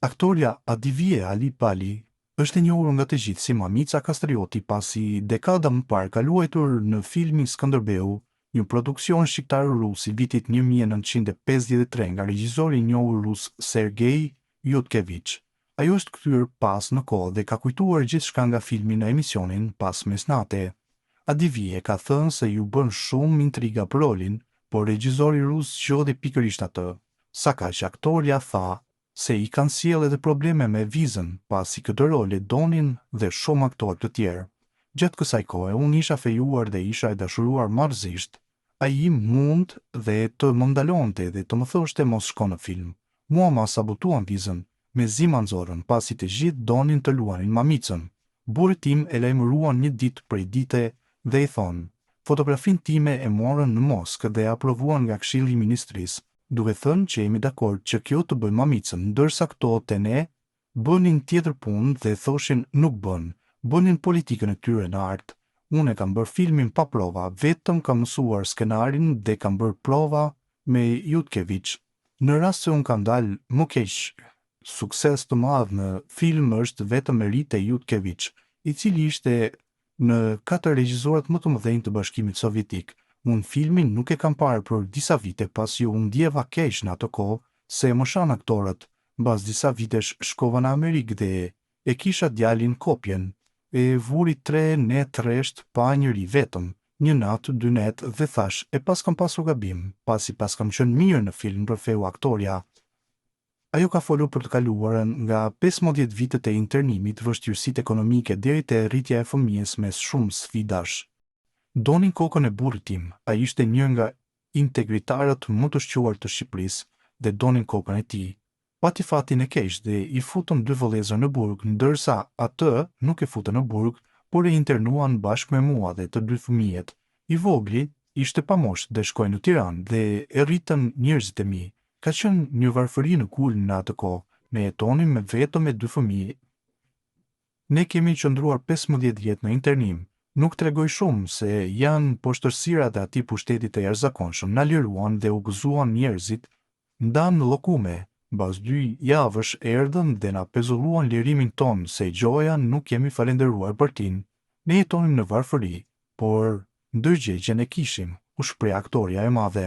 Aktoria Adivie Ali Pali është e njohur nga të gjithë si Mamica Kastrioti pasi dekada më parë ka luajtur në filmin Skënderbeu, një produksion shqiptar-rus i vitit 1953 nga regjizori i njohur rus Sergej Yudkevich. Ajo është kthyer pas në kohë dhe ka kujtuar gjithçka nga filmi në emisionin Pas mesnate. Adivie ka thënë se ju bën shumë intriga për rolin, por regjizori rus zgjodhi pikërisht atë. Sa kaq aktoria tha se i kanë sjellë edhe probleme me vizën, pasi këtë rol e donin dhe shumë aktorë të tjerë. Gjatë kësaj kohe, unë isha fejuar dhe isha e dashuruar marrëzisht. Ai mund dhe të më ndalonte dhe të më thoshte mos shko në film. Mua ma sabotuan vizën, me zi ma nxorën, pasi të gjithë donin të luanin Mamicën. Burri tim e lajmëruan një ditë prej dite dhe i thonë, fotografin time e morën në Moskë dhe aprovuan nga Këshilli i Ministrisë, duke thënë që jemi dakord që kjo të bëjmë Mamicën, ndërsa këto te ne bënin tjetër punë dhe thoshin nuk bënin politikën e tyre në art. Unë e kam bërë filmin pa prova, vetëm kam mësuar skenarin dhe kam bërë prova me Yudkevich. Në rast se unë kam dalë më keq, sukses të madh në film është vetëm merite e Yudkevich, i cili ishte në 4 regjisorët më të mëdhenj të Bashkimit Sovjetik. Unë filmin nuk e kam parë për disa vite pasi u ndjeva keq në ato kohë se më shan aktorët. Mbas disa vitesh shkova në Amerikë dhe e kisha djalin kopjen. E vuri 3 net rresht pa njëri vetëm, 1 natë, 2 net dhe thash, e pas kam pasur gabim, pasi pas kam qenë mirë në film për feu aktoria. Ajo ka folur për të kaluarën nga 15 vitet e internimit, vështirësitë ekonomike deri te rritja e fëmijës mes shumë sfidash. Donin kokën e burrit tim, ai ishte një nga integritarët më të shquar të Shqipërisë dhe donin kokën e tij. Pati fatin e keq dhe i futën 2 vëllezër në burg, ndërsa atë nuk e futën në burg, por e internuan bashkë me mua dhe të 2 fëmijët. I vogli ishte pa moshë dhe shkoi në Tiranë dhe e rritën njerëzit e mi. Ka qenë një varfëri në kulm në atë kohë, ne jetonim me vetëm me 2 fëmijë. Ne kemi qëndruar 15 vjet në internim. Nuk tregoj shumë se janë poshtërsirat e atij pushtetit të jashtëzakonshëm, na liruan dhe u gëzuan njerëzit, ndan në llokume. Mbas 2 javësh erdhën dhe na pezulluan lirimin ton se gjoja nuk kemi falenderuar për tin. Ne jetonim në varfëri, por ndërgjegjen e kishim, u shpreh aktoria e madhe.